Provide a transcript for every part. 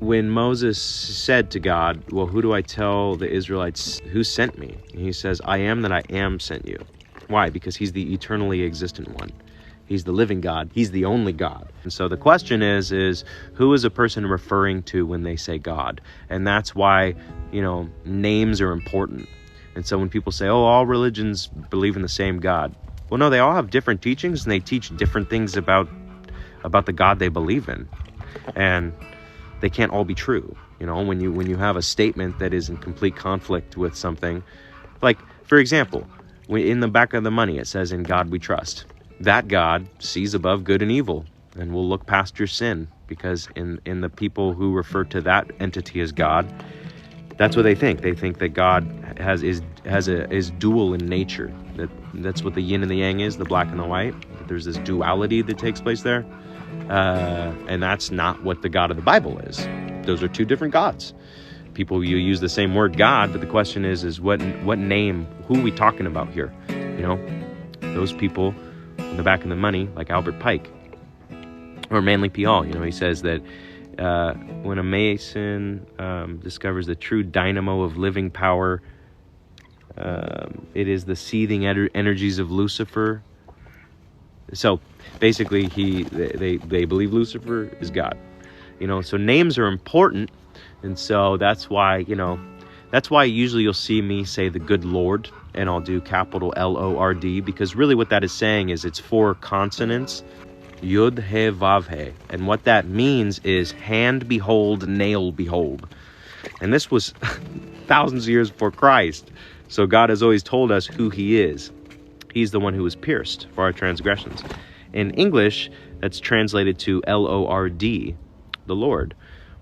when Moses said to God, well, who do I tell the Israelites who sent me? And he says, I am that I am sent you. Why? Because he's the eternally existent one. He's the living God. He's the only God. And so the question is who is a person referring to when they say God? And that's why, names are important. And so when people say, oh, all religions believe in the same God. Well, no, they all have different teachings and they teach different things about the God they believe in. And they can't all be true. When you have a statement that is in complete conflict with something, like, for example, in the back of the money, it says, in God we trust. That God sees above good and evil and will look past your sin, because in the people who refer to that entity as God, that's what they think. They think that God is dual in nature. That's what the yin and the yang is, the black and the white. There's this duality that takes place there. And that's not what the God of the Bible is. Those are two different gods. People, you use the same word God, but the question is what name, who are we talking about here? Those people in the back of the money, like Albert Pike or Manly P. All, he says that when a Mason discovers the true dynamo of living power, it is the seething energies of Lucifer. So basically they believe Lucifer is God. So names are important. And so that's why usually you'll see me say the good Lord, and I'll do capital Lord, because really what that is saying is it's 4 consonants, Yud, He, Vav, He. And what that means is hand behold, nail behold. And this was thousands of years before Christ. So God has always told us who he is. He's the one who was pierced for our transgressions. In English, that's translated to Lord, the Lord.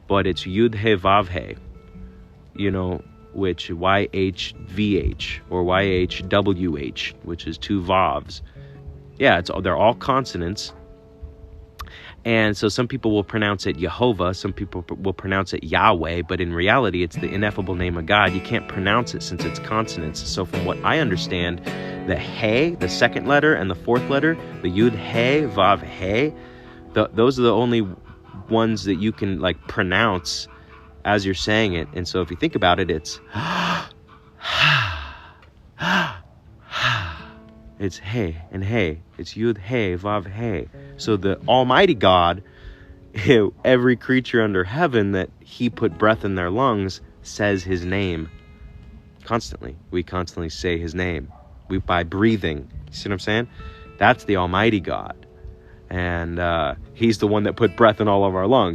But it's Yud He Vav He, which YHVH or YHWH, which is 2 Vavs. Yeah, they're all consonants. And so some people will pronounce it Jehovah, some people will pronounce it Yahweh, but in reality, it's the ineffable name of God. You can't pronounce it since it's consonants. So from what I understand, the He, the second letter, and the fourth letter, the Yud He Vav He, those are the only ones that you can pronounce as you're saying it. And so if you think about it, it's it's He and He. It's Yud He Vav He. So the Almighty God, every creature under heaven that he put breath in their lungs, says his name constantly. We constantly say his name. By breathing. You see what I'm saying? That's the Almighty God. And he's the one that put breath in all of our lungs.